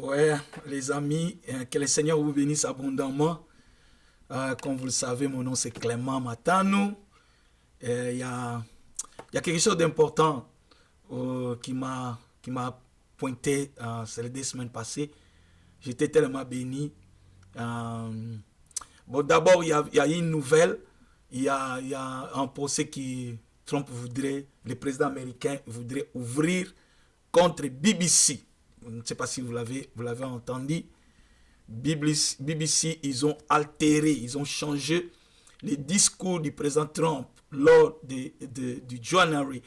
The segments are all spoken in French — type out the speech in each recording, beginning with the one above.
Ouais, les amis, que le Seigneur vous bénisse abondamment. Comme vous le savez, mon nom c'est Clément Matano. Il y a quelque chose d'important qui m'a pointé ces 2 semaines passées. J'étais tellement béni. Bon, d'abord, il y a une nouvelle. Il y a un procès qui Trump voudrait, le président américain voudrait ouvrir contre BBC. Je ne sais pas si vous l'avez entendu. BBC, ils ont altéré, ils ont changé les discours du président Trump lors du janvier,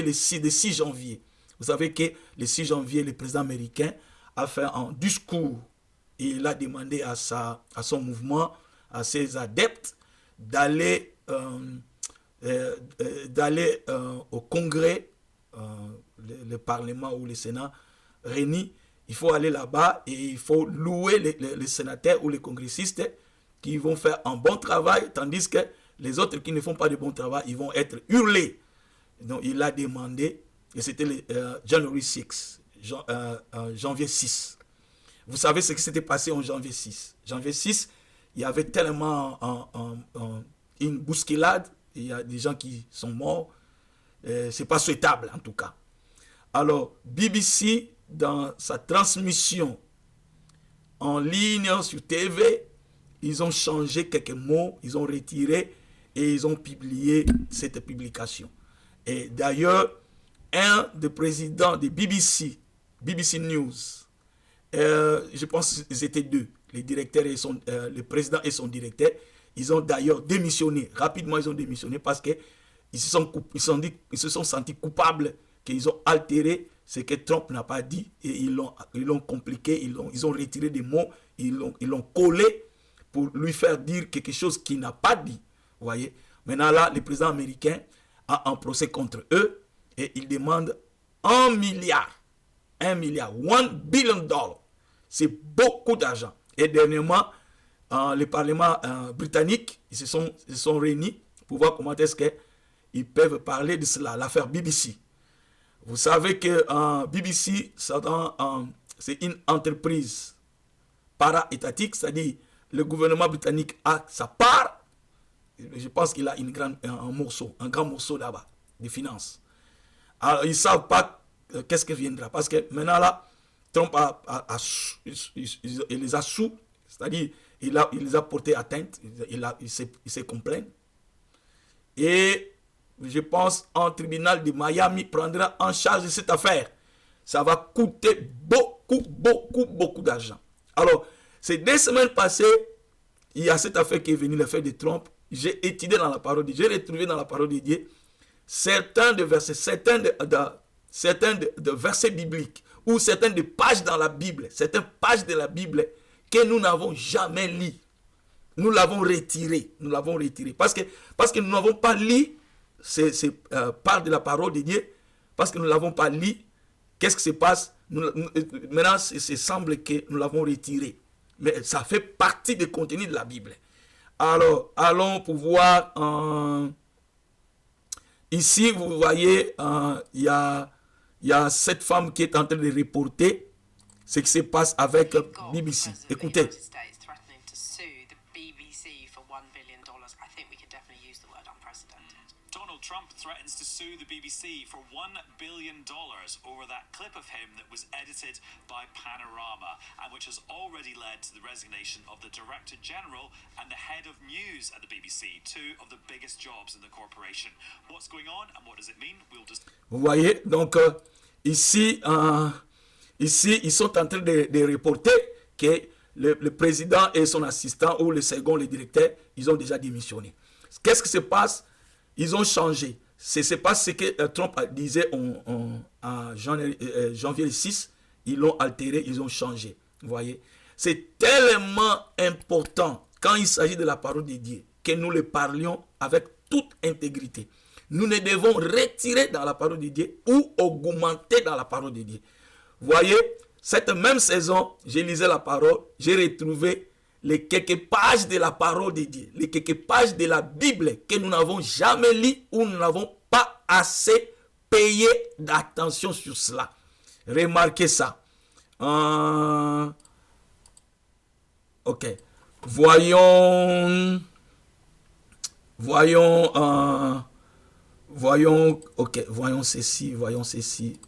le 6 janvier. Vous savez que le 6 janvier, le président américain a fait un discours et il a demandé à son mouvement, à ses adeptes, d'aller au Congrès, le Parlement ou le Sénat réunis. Il faut aller là-bas et il faut louer les sénateurs ou les congressistes qui vont faire un bon travail, tandis que les autres qui ne font pas de bon travail, ils vont être hurlés. Donc il a demandé, et c'était le janvier 6. Vous savez ce qui s'était passé en janvier 6. Janvier 6, il y avait tellement une bousculade, il y a des gens qui sont morts. C'est pas souhaitable en tout cas. Alors, BBC, dans sa transmission en ligne sur TV, ils ont changé quelques mots, ils ont retiré et ils ont publié cette publication. Et d'ailleurs, un des présidents de BBC News, je pense qu'ils étaient 2, le président et son directeur, ils ont d'ailleurs démissionné. Rapidement, ils ont démissionné parce qu'ils se sont sentis coupables qu'ils ont altéré ce que Trump n'a pas dit et ils l'ont compliqué, ils ont retiré des mots, ils l'ont collé pour lui faire dire quelque chose qu'il n'a pas dit. Vous voyez? Maintenant là, le président américain a un procès contre eux et il demande 1 milliard, 1 billion dollars. C'est beaucoup d'argent. Et dernièrement, le Parlement britannique, ils se sont réunis pour voir comment est-ce qu'ils peuvent parler de cela, l'affaire BBC. Vous savez que BBC, c'est une entreprise para-étatique, c'est-à-dire le gouvernement britannique a sa part. Je pense qu'il a un grand morceau là-bas, de finances. Alors, ils ne savent pas qu'est-ce qui viendra. Parce que maintenant, là, Trump il les a sous, c'est-à-dire il les a portés atteinte, il s'est complaint. Et je pense un tribunal de Miami prendra en charge cette affaire. Ça va coûter beaucoup d'argent. Alors, ces 2 semaines passées, il y a cette affaire qui est venue, l'affaire de Trump. J'ai étudié dans la parole de Dieu, j'ai retrouvé dans la parole de Dieu certains de versets bibliques ou certaines de pages dans la Bible, certaines pages de la Bible que nous n'avons jamais lues. Nous l'avons retiré. Parce que nous n'avons pas lu ces parts de la parole de Dieu, parce que nous ne l'avons pas lu. Qu'est-ce qui se passe? Maintenant, il semble que nous l'avons retiré. Mais ça fait partie du contenu de la Bible. Alors, allons pour voir. Ici, vous voyez, il y a cette femme qui est en train de reporter ce qui se passe avec BBC. Écoutez. Donald Trump threatens to sue the BBC for $1 billion over that clip of him that was edited by Panorama and which has already led to the resignation of the Director General and the head of news at the BBC, 2 of the biggest jobs in the corporation. What's going on and what does it mean? Vous voyez, donc ici, ils sont en train de reporter que le président et son assistant ou le second, le directeur, ils ont déjà démissionné. Qu'est-ce qui se passe? Ils ont changé. Ce n'est pas ce que Trump disait en janvier 6. Ils l'ont altéré, ils ont changé. Vous voyez? C'est tellement important quand il s'agit de la parole de Dieu que nous le parlions avec toute intégrité. Nous ne devons retirer dans la parole de Dieu ou augmenter dans la parole de Dieu. Vous voyez? Cette même saison, je lisais la parole, j'ai retrouvé les quelques pages de la parole de Dieu, les quelques pages de la Bible que nous n'avons jamais lues ou nous n'avons pas assez payé d'attention sur cela. Remarquez ça. Ok. Voyons, voyons ceci,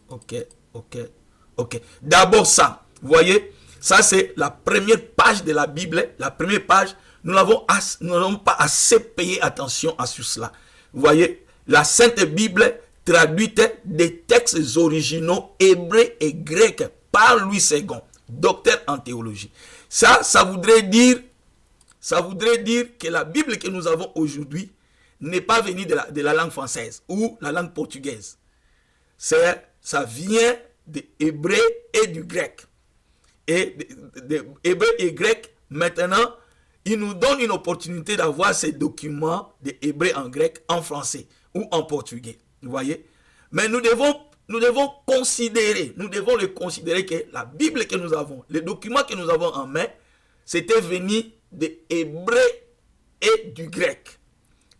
ok. D'abord ça, vous voyez, ça c'est la première page de la Bible, la première page, nous n'avons pas assez payé attention à cela. Vous voyez, la Sainte Bible traduite des textes originaux hébreux et grecs par Louis II, docteur en théologie. Ça voudrait dire que la Bible que nous avons aujourd'hui n'est pas venue de la langue française ou la langue portugaise. Ça vient de hébreu et du grec. Et de hébreu et grec, maintenant, il nous donne une opportunité d'avoir ces documents de hébreu en grec, en français ou en portugais. Vous voyez? Mais nous devons le considérer que la Bible que nous avons, les documents que nous avons en main, c'était venu de hébreu et du grec.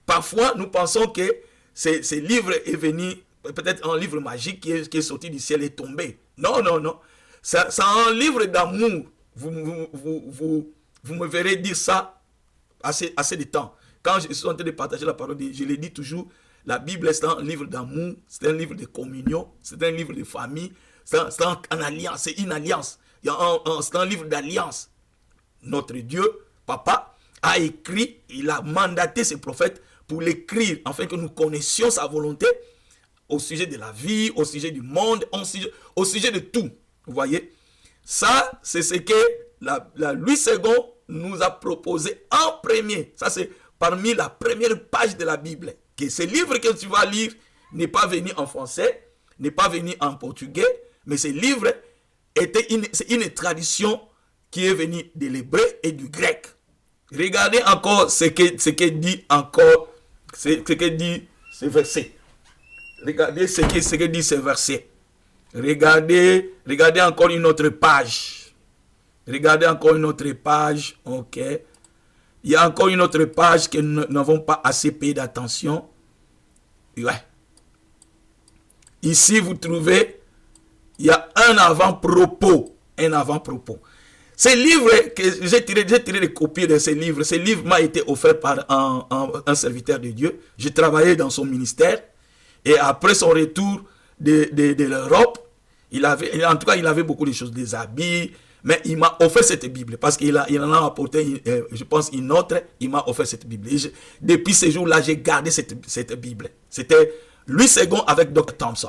Parfois, nous pensons que ce livre est venu, peut-être un livre magique qui est sorti du ciel et tombé. Non. C'est un livre d'amour. Vous me verrez dire ça assez de temps. Quand je suis en train de partager la parole, je le dis toujours, la Bible c'est un livre d'amour, c'est un livre de communion, c'est un livre de famille, c'est une alliance. C'est un livre d'alliance. Notre Dieu, Papa, a écrit, il a mandaté ses prophètes pour l'écrire, afin que nous connaissions sa volonté au sujet de la vie, au sujet du monde, au sujet de tout. Vous voyez? Ça, c'est ce que la Louis II nous a proposé en premier. Ça, c'est parmi la première page de la Bible. Que ce livre que tu vas lire n'est pas venu en français, n'est pas venu en portugais, mais ce livre c'est une tradition qui est venue de l'hébreu et du grec. Regardez encore ce que dit encore, ce que dit ce verset. Regardez ce que dit ce verset. Regardez encore une autre page. Regardez encore une autre page. Ok. Il y a encore une autre page que nous n'avons pas assez payé d'attention. Ouais. Ici, vous trouvez, il y a un avant-propos. Ce livre, que j'ai tiré des copies de ce livre m'a été offert par un serviteur de Dieu. J'ai travaillé dans son ministère. Et après son retour de l'Europe, il avait beaucoup de choses, des habits, mais il m'a offert cette Bible parce qu'il en a apporté, je pense, une autre. Il m'a offert cette Bible. Depuis ce jour-là, j'ai gardé cette Bible. C'était Louis II avec Dr. Thompson.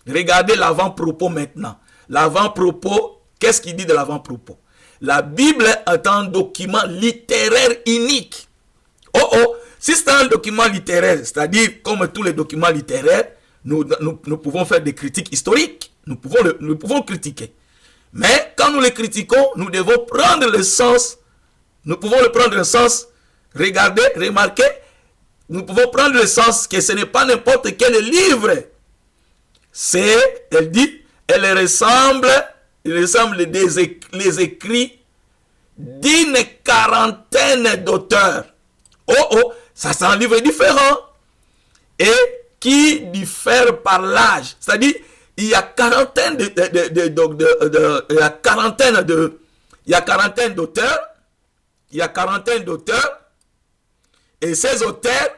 Regardez l'avant-propos maintenant. L'avant-propos, qu'est-ce qu'il dit de l'avant-propos? La Bible est un document littéraire unique. Si c'est un document littéraire, c'est-à-dire comme tous les documents littéraires, nous pouvons faire des critiques historiques. Nous pouvons critiquer. Mais quand nous les critiquons, nous devons prendre le sens. Nous pouvons le prendre le sens. Regardez, remarquez. Nous pouvons prendre le sens que ce n'est pas n'importe quel livre. Elle dit, il ressemble les écrits d'une quarantaine d'auteurs. Ça c'est un livre différent. Et qui diffère par l'âge. C'est-à-dire, il y a quarantaine d'auteurs. Et ces auteurs,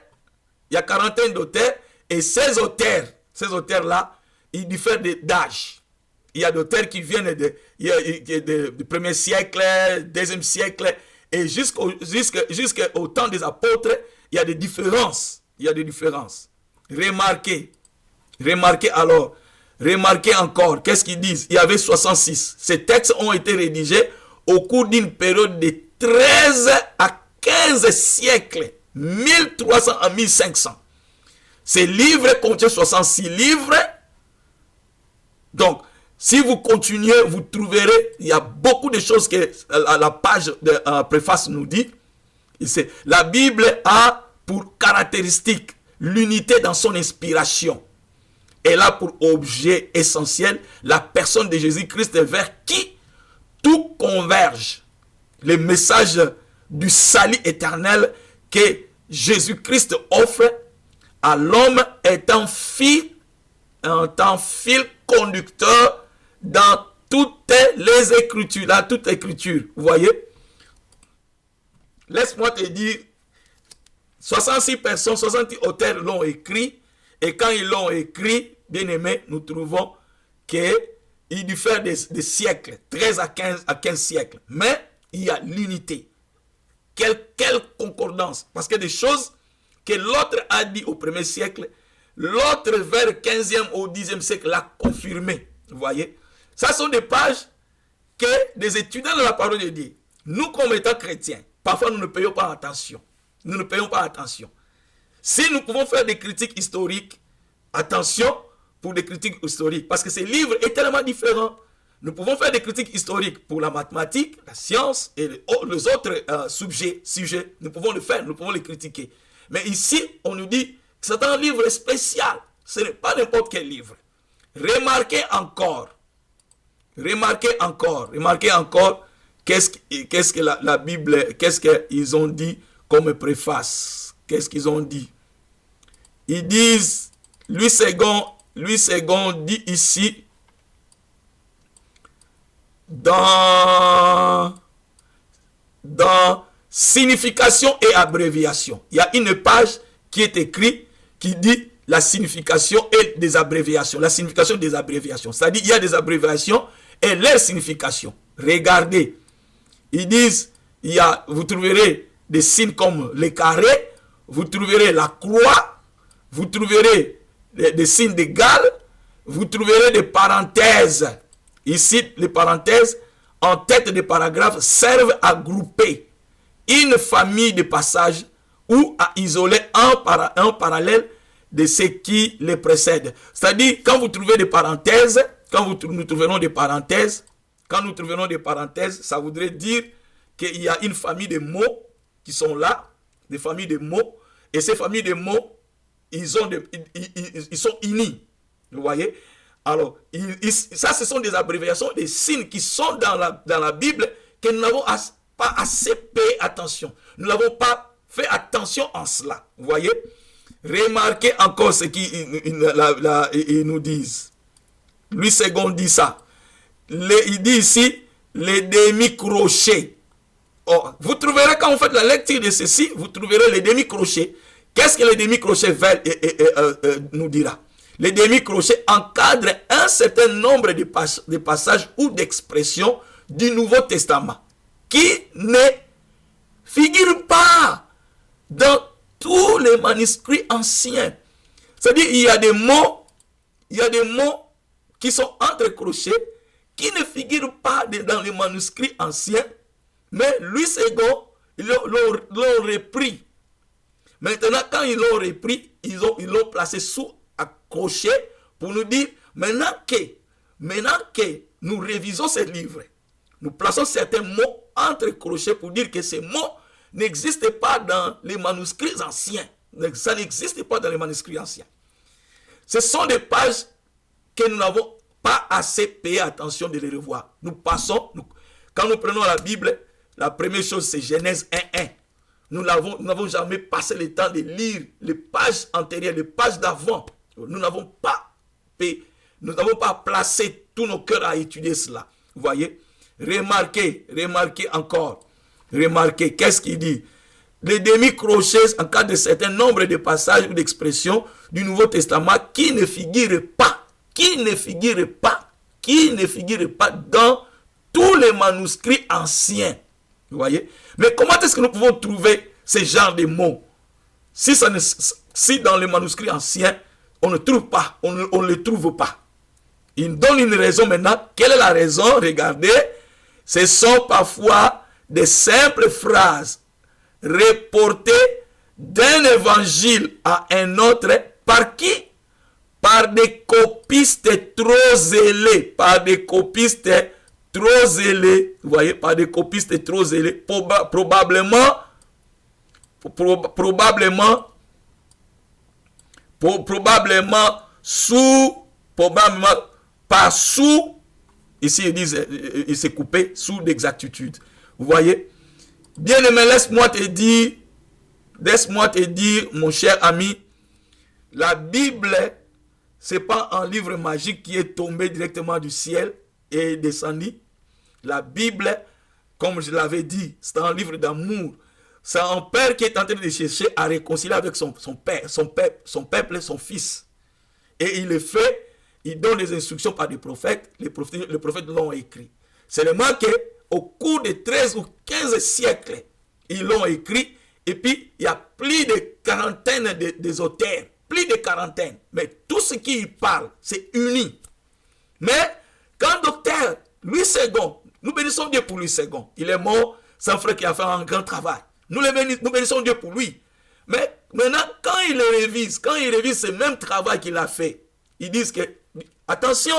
il y a quarantaine d'auteurs. Et ces auteurs-là, ils diffèrent d'âge. Il y a d'auteurs qui viennent du premier siècle, deuxième siècle, et jusqu'au temps des apôtres, il y a des différences. Remarquez encore, qu'est-ce qu'ils disent? Il y avait 66. Ces textes ont été rédigés au cours d'une période de 13 à 15 siècles, 1300 à 1500. Ces livres contiennent 66 livres. Donc, si vous continuez, vous trouverez, il y a beaucoup de choses que la page de préface nous dit. La Bible a pour caractéristique l'unité dans son inspiration. Elle a pour objet essentiel la personne de Jésus-Christ vers qui tout converge. Le message du salut éternel que Jésus-Christ offre à l'homme est un fil conducteur dans toutes les Écritures. Dans toute Écriture. Vous voyez? Laisse-moi te dire, 66 personnes, 60 auteurs l'ont écrit. Et quand ils l'ont écrit, bien aimé, nous trouvons qu'il diffère des siècles, 13 à 15 siècles. Mais il y a l'unité. Quelle concordance. Parce que des choses que l'autre a dit au 1er siècle, l'autre vers le 15e au 10e siècle l'a confirmé. Vous voyez? Ça sont des pages que des étudiants de la parole de Dieu, nous comme étant chrétiens, parfois nous ne payons pas attention. Nous ne payons pas attention. Si nous pouvons faire des critiques historiques, attention pour des critiques historiques, parce que ces livres sont tellement différents. Nous pouvons faire des critiques historiques pour la mathématique, la science et les autres sujets. Nous pouvons le faire, nous pouvons les critiquer. Mais ici, on nous dit que c'est un livre spécial. Ce n'est pas n'importe quel livre. Remarquez encore, qu'est-ce que la Bible, qu'est-ce qu'ils ont dit comme préface. Qu'est-ce qu'ils ont dit? Ils disent, Louis II dit ici, dans signification et abréviation. Il y a une page qui est écrite qui dit la signification et des abréviations. La signification des abréviations. C'est-à-dire il y a des abréviations et leur signification. Regardez. Ils disent, vous trouverez des signes comme les carrés, vous trouverez la croix, vous trouverez des signes d'égal, vous trouverez des parenthèses. Ici, les parenthèses en tête des paragraphes servent à grouper une famille de passages ou à isoler un parallèle de ce qui les précède. C'est-à-dire, quand vous trouvez des parenthèses, nous trouverons des parenthèses, ça voudrait dire qu'il y a une famille de mots qui sont là, des familles de mots, et ces familles de mots, ils sont unis. Vous voyez? Alors, ça, ce sont des abréviations, des signes qui sont dans la Bible que nous n'avons pas assez payé attention. Nous n'avons pas fait attention en cela. Vous voyez? Remarquez encore ce qu'ils nous disent. Louis II dit ça. Il dit ici, les demi-crochets. Oh, vous trouverez, quand vous faites la lecture de ceci, vous trouverez les demi-crochets. Qu'est-ce que les demi-crochets nous dira? Les demi-crochets encadrent un certain nombre de passages ou d'expressions du Nouveau Testament qui ne figurent pas dans tous les manuscrits anciens. C'est-à-dire il y a des mots qui sont entrecrochés, qui ne figurent pas dans les manuscrits anciens, mais Louis II, ils l'ont repris. Maintenant, quand ils l'ont repris, ils l'ont placé sous accroché pour nous dire, maintenant que nous révisons ce livre, nous plaçons certains mots entre crochets pour dire que ces mots n'existent pas dans les manuscrits anciens. Ça n'existe pas dans les manuscrits anciens. Ce sont des pages que nous n'avons pas assez payé attention de les revoir. Quand nous prenons la Bible, la première chose c'est Genèse 1:1. Nous n'avons jamais passé le temps de lire les pages antérieures, les pages d'avant. Nous n'avons pas placé tous nos cœurs à étudier cela. Vous voyez? Remarquez encore. Remarquez, qu'est-ce qu'il dit? Les demi-crochets encadrent un certain nombre de passages ou d'expressions du Nouveau Testament qui ne figurent pas dans tous les manuscrits anciens. Vous voyez? Mais comment est-ce que nous pouvons trouver ce genre de mots? Si dans les manuscrits anciens, on ne trouve pas, on ne les trouve pas. Il donne une raison maintenant. Quelle est la raison? Regardez, ce sont parfois des simples phrases reportées d'un évangile à un autre. Par qui? Par des copistes trop zélés. Vous voyez, par des copistes trop zélés. Probablement pas sous, ici ils disent, il s'est coupé, sous d'exactitude. Vous voyez? Bien aimé, laisse-moi te dire, mon cher ami, la Bible, c'est pas un livre magique qui est tombé directement du ciel est descendu. La Bible, comme je l'avais dit, c'est un livre d'amour. C'est un père qui est en train de chercher à réconcilier avec son peuple, son fils. Et il le fait, il donne des instructions par des prophètes. Les prophètes l'ont écrit. Seulement qu'au cours de 13 ou 15 siècles, ils l'ont écrit. Et puis, il y a plus de quarantaine des auteurs. Plus de quarantaine. Mais tout ce qu'il parle, c'est uni. Mais, quand docteur Louis II, nous bénissons Dieu pour Louis II. Il est mort, c'est un frère qui a fait un grand travail. Nous bénissons Dieu pour lui. Mais maintenant, quand il révise ce même travail qu'il a fait, ils disent que, attention,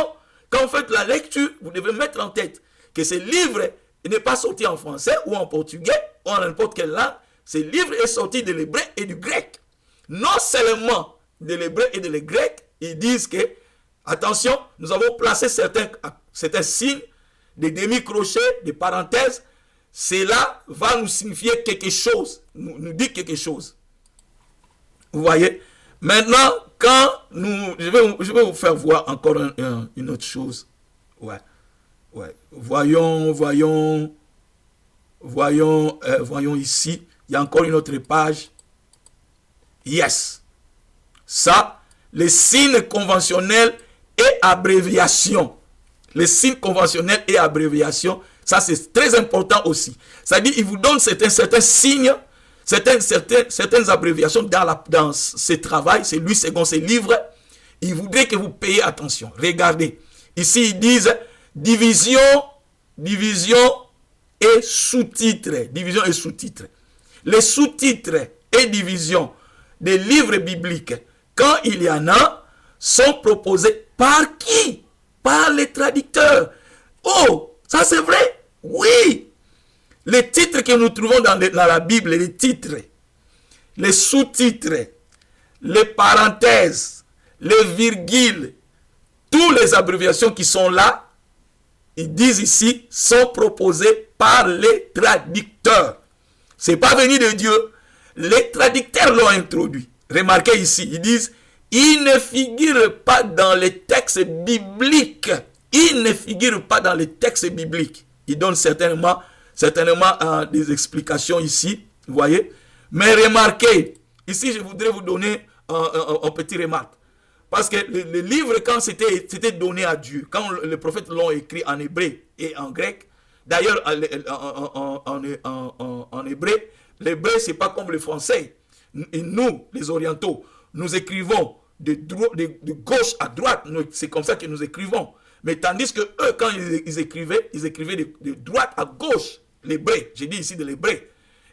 quand vous faites la lecture, vous devez mettre en tête que ce livre n'est pas sorti en français ou en portugais ou en n'importe quelle langue. Ce livre est sorti de l'hébreu et du grec. Non seulement de l'hébreu et de le grec, ils disent que, attention, nous avons placé certains signes, des demi-crochets, des parenthèses. Cela va nous signifier quelque chose, nous dit quelque chose. Vous voyez? Maintenant, quand je vais vous faire voir encore une autre chose. Ouais. Voyons ici. Il y a encore une autre page. Yes. Ça, les signes conventionnels et abréviations. Les signes conventionnels et abréviations, ça c'est très important aussi. C'est-à-dire, il vous donne certains signes, certaines abréviations dans ce travail, c'est lui second ses livres. Il voudrait que vous payiez attention. Regardez. Ici, ils disent division et sous-titres. Division et sous-titres. Les sous-titres et divisions des livres bibliques, quand il y en a, sont proposés par qui? Par les traducteurs. Oh, ça c'est vrai? Oui. Les titres que nous trouvons dans la Bible, les titres, les sous-titres, les parenthèses, les virgules, toutes les abréviations qui sont là, ils disent ici, sont proposées par les traducteurs. Ce n'est pas venu de Dieu. Les traducteurs l'ont introduit. Remarquez ici, ils disent, il ne figure pas dans les textes bibliques. Il ne figure pas dans les textes bibliques. Il donne certainement des explications ici, vous voyez. Mais remarquez, ici je voudrais vous donner un petit remarque. Parce que le livre, quand c'était donné à Dieu, quand les prophètes l'ont écrit en hébreu et en grec, d'ailleurs en hébreu, l'hébreu c'est pas comme le français. Et nous, les orientaux, nous écrivons de gauche à droite, c'est comme ça que nous écrivons. Mais tandis que eux, quand ils écrivaient de droite à gauche, l'hébreu, j'ai dit ici de l'hébreu.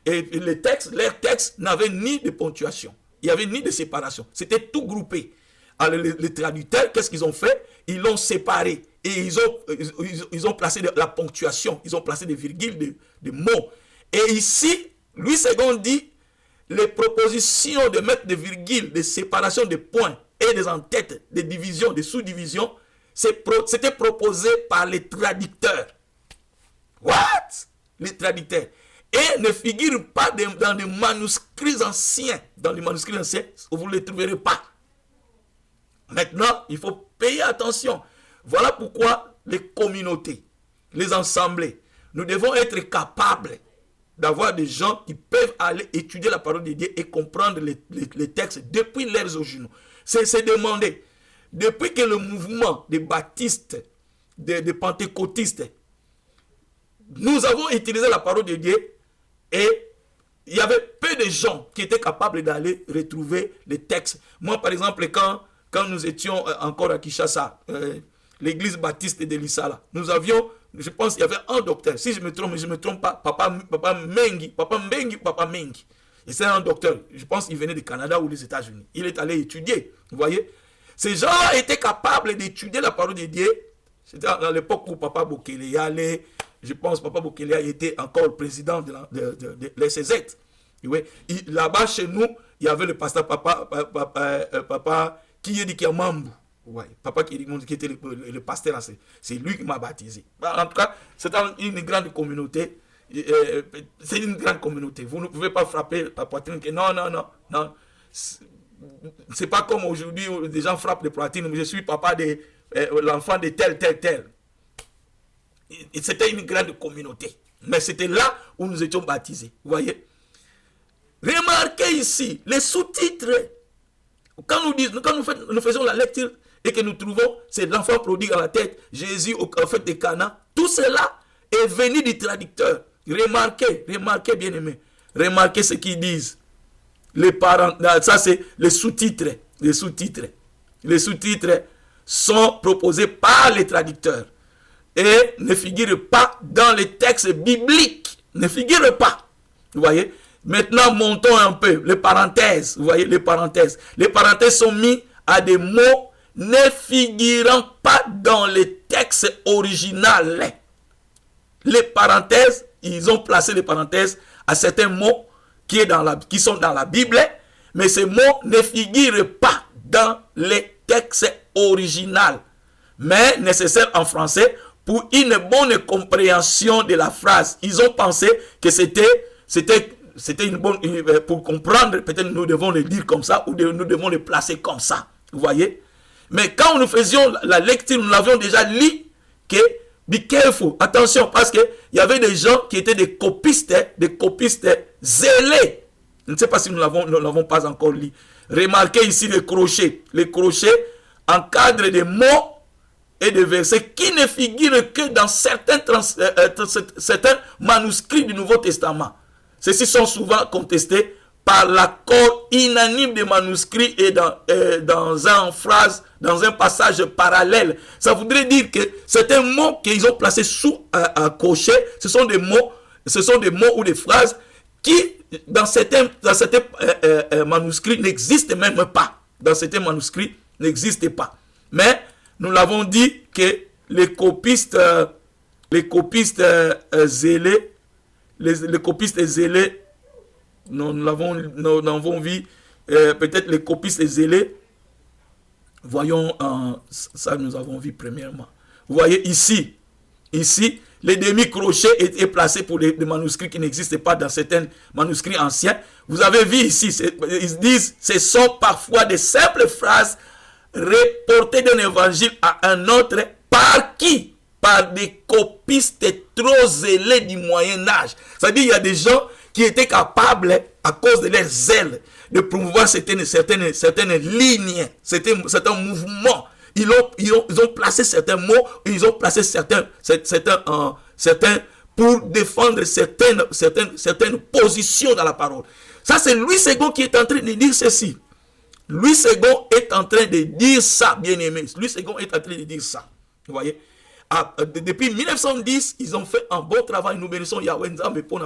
Et leurs textes n'avaient ni de ponctuation, il n'y avait ni de séparation, c'était tout groupé. Alors les traducteurs, qu'est-ce qu'ils ont fait? Ils l'ont séparé et ils ont placé de la ponctuation, ils ont placé des virgules, des mots. Et ici, Louis II dit, les propositions de mettre des virgules, des séparations de points et des entêtes, des divisions, des sous-divisions, c'était proposé par les traducteurs. What? Les traducteurs. Et ne figure pas dans les manuscrits anciens. Dans les manuscrits anciens, vous ne les trouverez pas. Maintenant, il faut payer attention. Voilà pourquoi les communautés, les assemblées, nous devons être capables d'avoir des gens qui peuvent aller étudier la parole de Dieu et comprendre les textes depuis leurs originaux. C'est demandé. Depuis que le mouvement des baptistes, des pentecôtistes, nous avons utilisé la parole de Dieu et il y avait peu de gens qui étaient capables d'aller retrouver les textes. Moi, par exemple, quand nous étions encore à Kinshasa, l'église baptiste de Lissala, nous avions, je pense qu'il y avait un docteur, si je ne me trompe pas, Papa Mengi. Et c'est un docteur, je pense qu'il venait du Canada ou des États-Unis. Il est allé étudier, vous voyez. Ces gens étaient capables d'étudier la parole de Dieu. C'était à l'époque où Papa Bokele y allait. Je pense que Papa Bokele était encore le président de l'SZ. Là-bas, chez nous, il y avait le pasteur Papa Kiyedi Kiamambu. Ouais, Papa qui était le pasteur, c'est lui qui m'a baptisé. En tout cas, c'est une grande communauté. C'est une grande communauté. Vous ne pouvez pas frapper la poitrine. Non. C'est pas comme aujourd'hui où des gens frappent les poitrines. Je suis papa de l'enfant de tel. Et c'était une grande communauté. Mais c'était là où nous étions baptisés. Vous voyez? Remarquez ici, les sous-titres. Quand nous faisons la lecture et que nous trouvons, c'est l'enfant prodigue à la tête, Jésus au fait de Cana, tout cela est venu du traducteur. Remarquez bien aimé. Remarquez ce qu'ils disent. Les parents, ça c'est les sous-titres. Les sous-titres. Les sous-titres sont proposés par les traducteurs et ne figurent pas dans les textes bibliques. Ne figurent pas. Vous voyez? Maintenant, montons un peu les parenthèses. Vous voyez les parenthèses. Les parenthèses sont mis à des mots ne figurant pas dans les textes originaux. Les parenthèses, ils ont placé les parenthèses à certains mots qui sont dans la Bible, mais ces mots ne figurent pas dans les textes originaux, mais nécessaires en français pour une bonne compréhension de la phrase. Ils ont pensé que c'était une bonne, pour comprendre, peut-être nous devons le dire comme ça, ou nous devons le placer comme ça. Vous voyez? Mais quand nous faisions la lecture, nous l'avions déjà lu, que, be careful, attention, parce qu'il y avait des gens qui étaient des copistes zélés. Je ne sais pas si nous ne l'avons pas encore lu. Remarquez ici les crochets. Les crochets encadrent des mots et des versets qui ne figurent que dans certains manuscrits du Nouveau Testament. Ceux-ci sont souvent contestés par l'accord unanime des manuscrits et dans un passage parallèle. Ça voudrait dire que certains mots qu'ils ont placés sous un crochet, ce sont des mots ou des phrases qui, dans certains manuscrits, n'existent même pas. Dans certains manuscrits, n'existent pas. Mais nous l'avons dit que les copistes zélés, nous avons vu peut-être les copistes zélés. Voyons, ça nous avons vu premièrement. Vous voyez ici, les demi-crochets étaient placés pour les manuscrits qui n'existaient pas dans certains manuscrits anciens. Vous avez vu ici, ils disent, ce sont parfois des simples phrases reportées d'un évangile à un autre. Par qui? Par des copistes trop zélés du Moyen-Âge. C'est-à-dire, il y a des gens qui étaient capables, à cause de leur zèle, de promouvoir certaines lignes, certains mouvements. Ils ont placé certains mots, ils ont placé certains pour défendre certaines positions dans la parole. Ça, c'est Louis II qui est en train de dire ceci. Louis II est en train de dire ça, bien aimé. Louis II est en train de dire ça. Vous voyez? Depuis 1910, ils ont fait un bon travail. Nous bénissons Yahweh Nzambe pour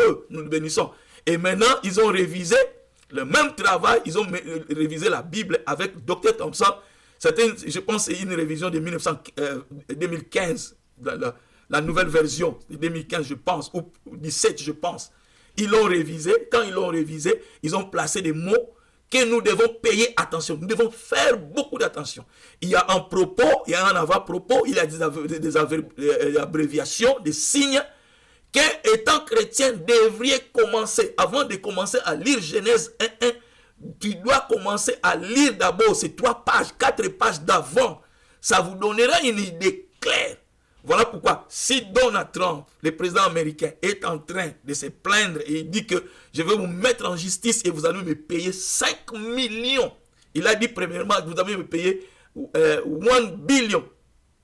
eux. Nous le bénissons. Et maintenant, ils ont révisé le même travail. Ils ont révisé la Bible avec Dr. Thompson. Je pense que c'est une révision de 2015. La nouvelle version de 2015, je pense. Ou 17, je pense. Ils l'ont révisé. Quand ils l'ont révisé, ils ont placé des mots que nous devons payer attention. Nous devons faire beaucoup d'attention. Il y a un propos, il y a un avant-propos, il y a des abréviations, des signes que, étant chrétien, devriez commencer, avant de commencer à lire Genèse 1.1, tu dois commencer à lire d'abord ces 3 pages, 4 pages d'avant. Ça vous donnera une idée claire. Voilà pourquoi, si Donald Trump, le président américain, est en train de se plaindre et il dit que je vais vous mettre en justice et vous allez me payer 5 millions. Il a dit premièrement que vous allez me payer 1 billion,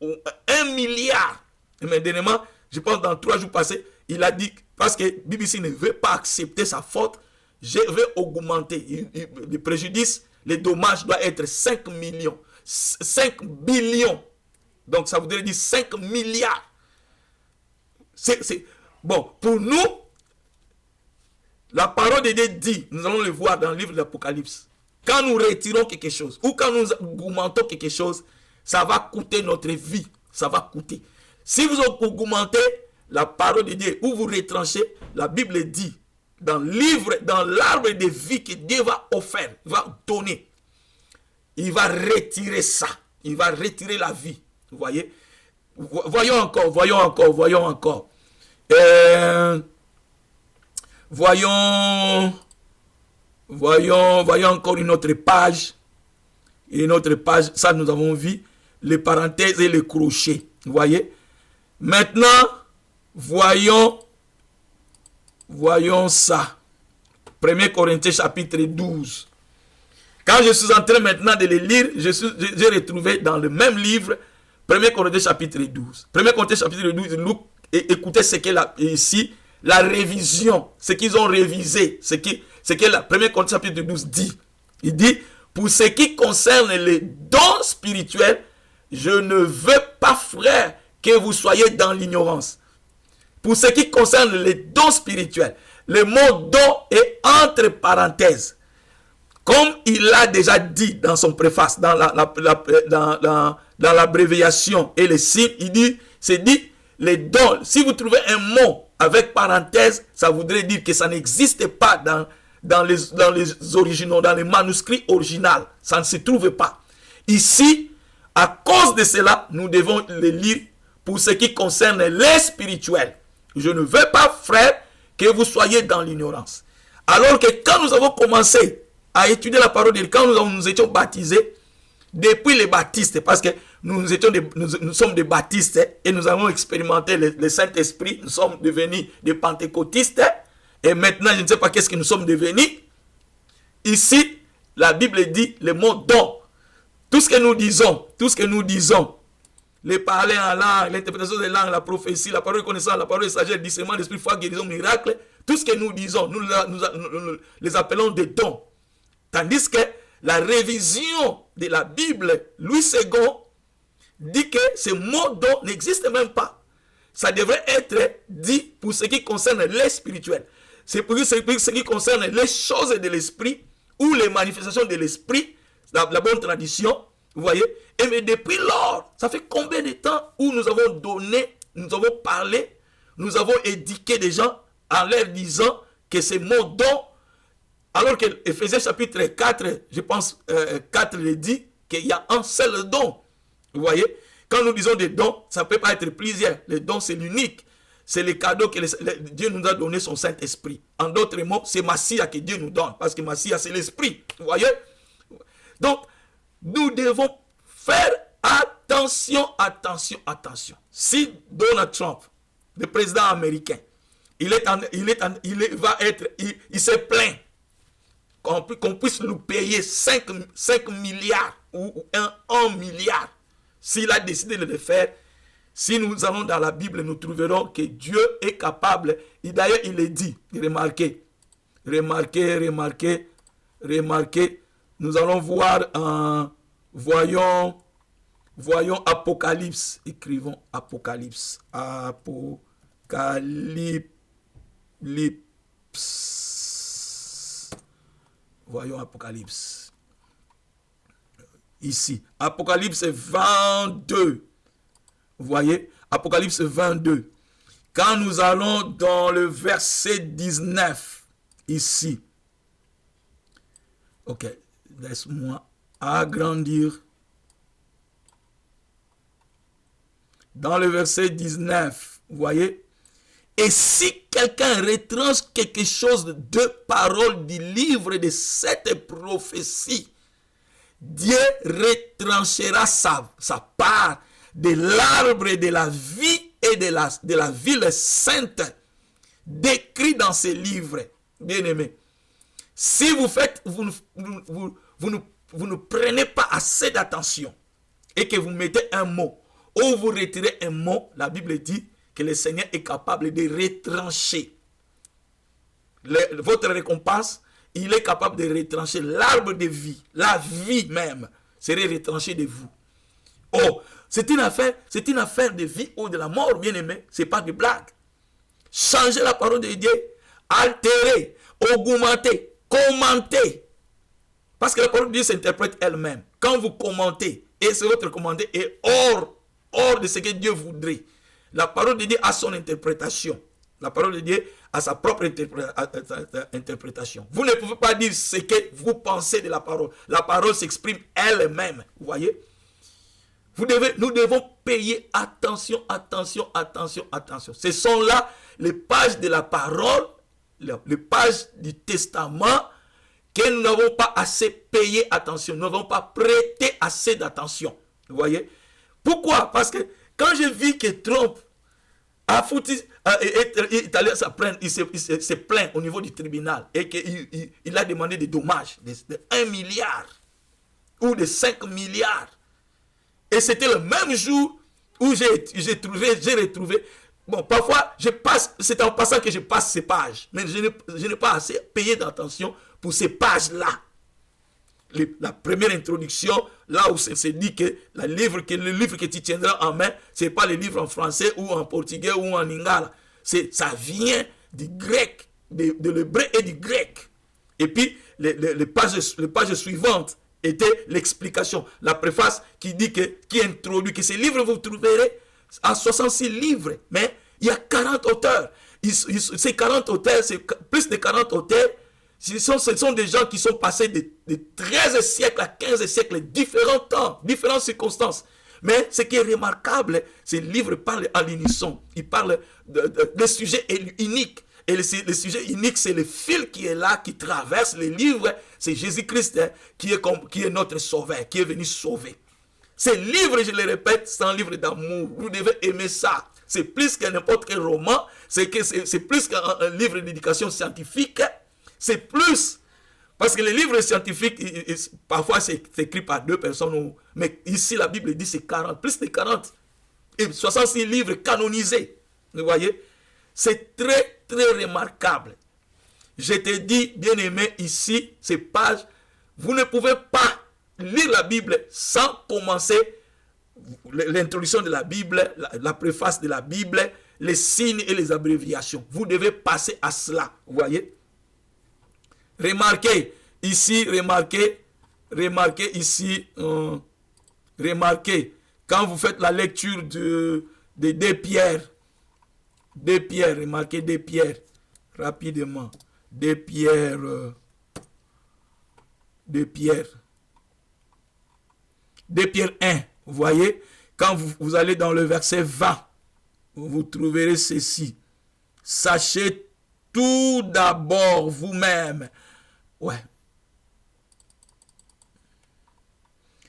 1 milliard. Et maintenant, je pense dans 3 jours passés, il a dit, parce que BBC ne veut pas accepter sa faute, je vais augmenter. Le préjudice, les dommages doivent être 5 millions, 5 billions. Donc, ça voudrait dire 5 milliards. Bon, pour nous, la parole de Dieu dit, nous allons le voir dans le livre de l'Apocalypse, quand nous retirons quelque chose, ou quand nous augmentons quelque chose, ça va coûter notre vie. Ça va coûter. Si vous augmentez la parole de Dieu, ou vous retranchez, la Bible dit, dans l'arbre de vie que Dieu va offrir, va donner, il va retirer ça. Il va retirer la vie. Vous voyez? Voyons encore. Voyons encore une autre page. Ça nous avons vu les parenthèses et les crochets. Vous voyez? Maintenant, voyons ça. 1 Corinthiens chapitre 12. Quand je suis en train maintenant de les lire, j'ai retrouvé dans le même livre 1 Corinthiens chapitre 12. 1 Corinthiens chapitre 12, écoutez ce qu'est ici, la révision, ce qu'ils ont révisé, ce que la 1 Corinthiens chapitre 12 dit. Il dit, pour ce qui concerne les dons spirituels, je ne veux pas, frère, que vous soyez dans l'ignorance. Pour ce qui concerne les dons spirituels, le mot don est entre parenthèses. Comme il l'a déjà dit dans son préface, dans l'abréviation et les signes, c'est dit, les dons. Si vous trouvez un mot avec parenthèse, ça voudrait dire que ça n'existe pas dans les originaux, dans les manuscrits originaux. Ça ne se trouve pas. Ici, à cause de cela, nous devons les lire pour ce qui concerne les spirituels. Je ne veux pas, frère, que vous soyez dans l'ignorance. Alors que quand nous avons commencé à étudier la parole de Dieu, quand nous étions baptisés, depuis les baptistes, parce que nous sommes des baptistes et nous avons expérimenté le Saint-Esprit, nous sommes devenus des pentecôtistes et maintenant je ne sais pas qu'est-ce que nous sommes devenus. Ici, la Bible dit le mot don. Tout ce que nous disons, les parler en langue, l'interprétation des langues, la prophétie, la parole de connaissance, la parole de sagesse, le discernement d'esprit, foi, guérison, miracle, tout ce que nous disons, nous les appelons des dons. Tandis que la révision de la Bible, Louis II, dit que ce mot don n'existe même pas. Ça devrait être dit pour ce qui concerne les spirituels. C'est pour ce qui concerne les choses de l'esprit ou les manifestations de l'esprit, la bonne tradition, vous voyez. Et mais depuis lors, ça fait combien de temps où nous avons donné, nous avons parlé, nous avons éduqué des gens en leur disant que ce mot don, alors que Ephésiens chapitre 4, je pense 4 le dit, qu'il y a un seul don. Vous voyez, quand nous disons des dons, ça ne peut pas être plusieurs. Les dons, c'est l'unique. C'est le cadeau que Dieu nous a donné, son Saint-Esprit. En d'autres mots, c'est Massia que Dieu nous donne. Parce que Massia, c'est l'Esprit. Vous voyez? Donc, nous devons faire attention. Si Donald Trump, le président américain, il se plaint qu'on puisse nous payer 5 milliards ou 1 milliard. S'il a décidé de le faire, si nous allons dans la Bible, nous trouverons que Dieu est capable. Et d'ailleurs, il est dit, remarquez. Nous allons voir, voyons Apocalypse. Écrivons Apocalypse. Voyons Apocalypse. Ici. Apocalypse 22. Vous voyez? Apocalypse 22. Quand nous allons dans le verset 19. Ici. Ok. Laisse-moi agrandir. Dans le verset 19. Vous voyez? Et si quelqu'un retranche quelque chose de parole du livre de cette prophétie, Dieu retranchera sa part de l'arbre de la vie et de la ville sainte décrit dans ces livres. Bien-aimés, si vous ne prenez pas assez d'attention et que vous mettez un mot ou vous retirez un mot, la Bible dit que le Seigneur est capable de retrancher votre récompense. Il est capable de retrancher l'arbre de vie. La vie même serait retranchée de vous. Oh, c'est une affaire de vie ou de la mort, bien aimé. Ce n'est pas de blague. Changer la parole de Dieu, altérer, augmenter, commenter. Parce que la parole de Dieu s'interprète elle-même. Quand vous commentez, et c'est votre commentaire est hors de ce que Dieu voudrait. La parole de Dieu a son interprétation. La parole de Dieu a sa propre interprétation. Vous ne pouvez pas dire ce que vous pensez de la parole. La parole s'exprime elle-même. Vous voyez? Nous devons payer attention. Ce sont là les pages de la parole, les pages du testament que nous n'avons pas assez payé attention. Nous n'avons pas prêté assez d'attention. Vous voyez? Pourquoi? Parce que quand je vis que Trump À Fouti, il s'est plaint au niveau du tribunal et qu'il a demandé des dommages de 1 milliard ou de 5 milliards. Et c'était le même jour où j'ai retrouvé. Bon, parfois, c'est en passant que je passe ces pages, mais je n'ai pas assez payé d'attention pour ces pages-là. La première introduction, là où c'est dit que le livre que tu tiendras en main, ce n'est pas le livre en français ou en portugais ou en lingala. Ça vient du grec, de l'hébreu et du grec. Et puis, les pages suivantes étaient l'explication, la préface qui introduit que ces livres, vous trouverez en 66 livres. Mais il y a 40 auteurs. Ces 40 auteurs, c'est plus de 40 auteurs. Ce sont des gens qui sont passés de 13 siècles à 15 siècles, différents temps, différentes circonstances. Mais ce qui est remarquable, ces livres parlent à l'unisson. Ils parlent de sujets uniques. Et le sujet unique, c'est le fil qui est là, qui traverse les livres. C'est Jésus-Christ qui est notre sauveur, qui est venu sauver. Ces livres, je le répète, c'est un livre d'amour. Vous devez aimer ça. C'est plus que n'importe quel roman. C'est plus qu'un livre d'éducation scientifique. C'est plus, parce que les livres scientifiques, parfois c'est écrit par 2 personnes, mais ici la Bible dit c'est 40, plus de 40, et 66 livres canonisés, vous voyez, c'est très très remarquable. Je te dis, bien aimé, ici, ces pages, vous ne pouvez pas lire la Bible sans commencer l'introduction de la Bible, la préface de la Bible, les signes et les abréviations. Vous devez passer à cela, vous voyez. Remarquez ici, remarquez ici, remarquez, quand vous faites la lecture de 2 Pierre, remarquez 2 Pierre, rapidement, 2 Pierre, 2 Pierre 1, vous voyez, quand vous allez dans le verset 20, vous trouverez ceci. Sachez tout d'abord vous-même. Ouais.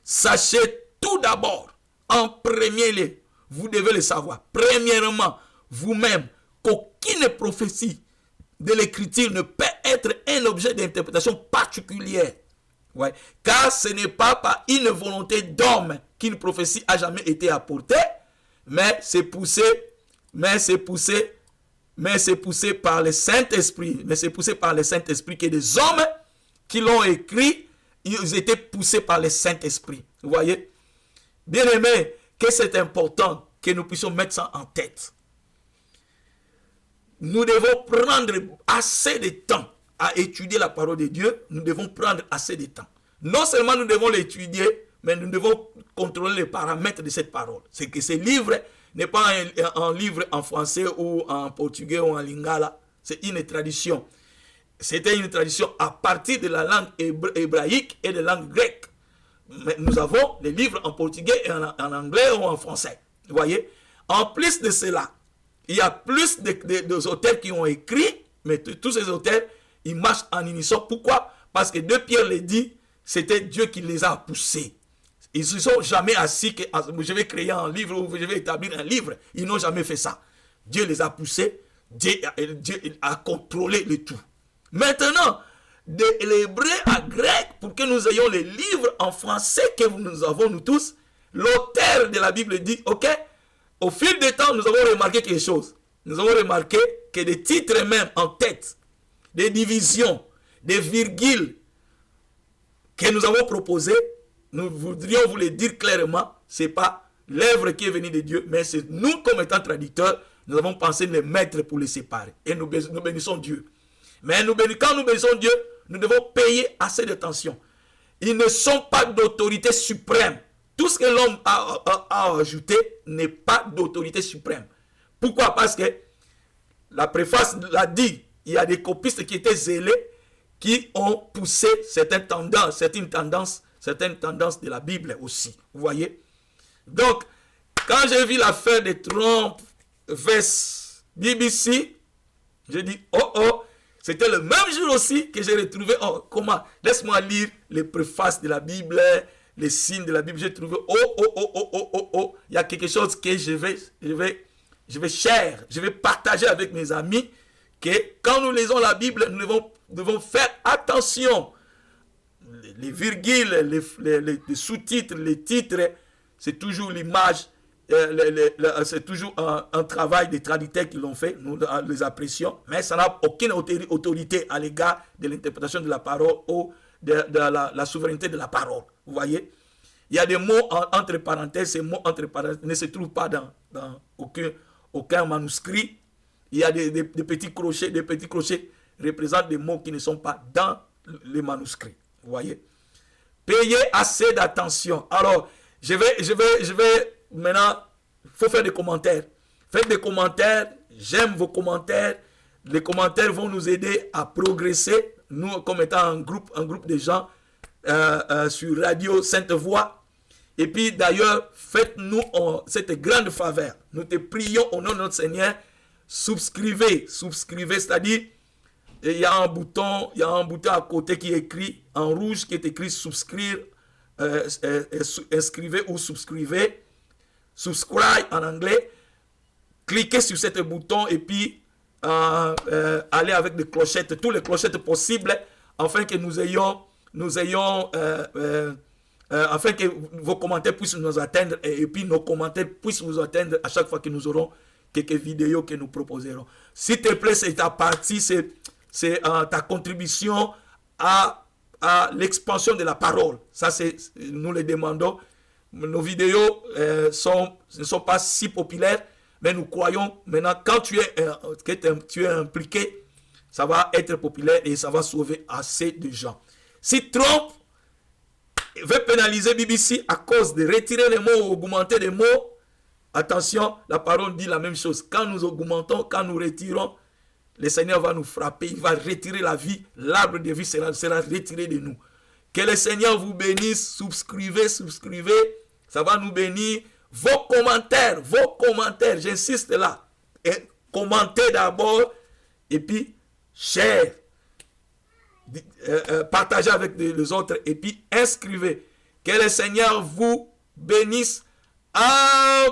Sachez tout d'abord, en premier lieu, vous devez le savoir. Premièrement, vous-même, qu'aucune prophétie de l'écriture ne peut être un objet d'interprétation particulière. Ouais. Car ce n'est pas par une volonté d'homme qu'une prophétie a jamais été apportée, mais c'est poussé par le Saint-Esprit. Mais c'est poussé par le Saint-Esprit que des hommes qui l'ont écrit, ils étaient poussés par le Saint-Esprit. Vous voyez? Bien aimé, que c'est important que nous puissions mettre ça en tête. Nous devons prendre assez de temps à étudier la parole de Dieu. Nous devons prendre assez de temps. Non seulement nous devons l'étudier, mais nous devons contrôler les paramètres de cette parole. C'est que ce livre n'est pas un livre en français ou en portugais ou en lingala. C'est une tradition. C'était une tradition à partir de la langue hébraïque et de la langue grecque. Mais nous avons les livres en portugais et en anglais ou en français. Vous voyez? En plus de cela, il y a plus d'auteurs qui ont écrit, mais tous ces auteurs, ils marchent en unisson. Pourquoi? Parce que 2 Pierre le dit, c'était Dieu qui les a poussés. Ils ne se sont jamais assis que je vais créer un livre ou je vais établir un livre. Ils n'ont jamais fait ça. Dieu les a poussés. Dieu a contrôlé le tout. Maintenant, de l'hébreu à grec, pour que nous ayons les livres en français que nous avons nous tous, l'auteur de la Bible dit, ok, au fil du temps, nous avons remarqué quelque chose. Nous avons remarqué que des titres même en tête, des divisions, des virgules que nous avons proposées, nous voudrions vous le dire clairement, ce n'est pas l'œuvre qui est venue de Dieu, mais c'est nous, comme étant traducteurs, nous avons pensé les mettre pour les séparer. Et nous bénissons Dieu. Mais quand nous bénissons Dieu, nous devons payer assez d'attention. Ils ne sont pas d'autorité suprême. Tout ce que l'homme a ajouté n'est pas d'autorité suprême. Pourquoi? Parce que la préface l'a dit, il y a des copistes qui étaient zélés, qui ont poussé certaines tendances de la Bible aussi. Vous voyez? Donc, quand j'ai vu l'affaire de Trump vs BBC, j'ai dit, c'était le même jour aussi que j'ai retrouvé, comment? Laisse-moi lire les préfaces de la Bible, les signes de la Bible. J'ai trouvé, il y a quelque chose que je vais je vais partager avec mes amis que quand nous lisons la Bible, nous devons faire attention. Les virgules, les sous-titres, les titres, c'est toujours l'image, c'est toujours un travail des traducteurs qui l'ont fait, nous les apprécions, mais ça n'a aucune autorité à l'égard de l'interprétation de la parole ou de la souveraineté de la parole. Vous voyez, il y a des mots entre parenthèses, ces mots entre parenthèses ne se trouvent pas dans aucun manuscrit. Il y a des petits crochets représentent des mots qui ne sont pas dans les manuscrits. Vous voyez, payez assez d'attention. Alors, je vais maintenant, il faut faire des commentaires. Faites des commentaires, j'aime vos commentaires. Les commentaires vont nous aider à progresser, nous comme étant un groupe de gens sur Radio Sainte-Voix. Et puis d'ailleurs, faites-nous cette grande faveur. Nous te prions au nom de notre Seigneur, subscrivez, c'est-à-dire, il y a un bouton à côté qui est écrit en rouge, qui est écrit souscrire, inscrivez ou subscrivez, subscribe en anglais. Cliquez sur ce bouton et puis allez avec des clochettes, toutes les clochettes possibles, afin que afin que vos commentaires puissent nous atteindre et puis nos commentaires puissent vous atteindre à chaque fois que nous aurons quelques vidéos que nous proposerons. S'il te plaît, c'est ta partie, c'est ta contribution à l'expansion de la parole. Ça, nous le demandons. Nos vidéos ne sont pas si populaires, mais nous croyons maintenant, quand tu es impliqué, ça va être populaire et ça va sauver assez de gens. Si Trump veut pénaliser BBC à cause de retirer les mots ou augmenter les mots, attention, la parole dit la même chose. Quand nous augmentons, quand nous retirons, le Seigneur va nous frapper, il va retirer la vie, l'arbre de vie sera retiré de nous. Que le Seigneur vous bénisse, subscrivez, ça va nous bénir. Vos commentaires, j'insiste là, et commentez d'abord, et puis share, partagez avec les autres, et puis inscrivez. Que le Seigneur vous bénisse abondamment.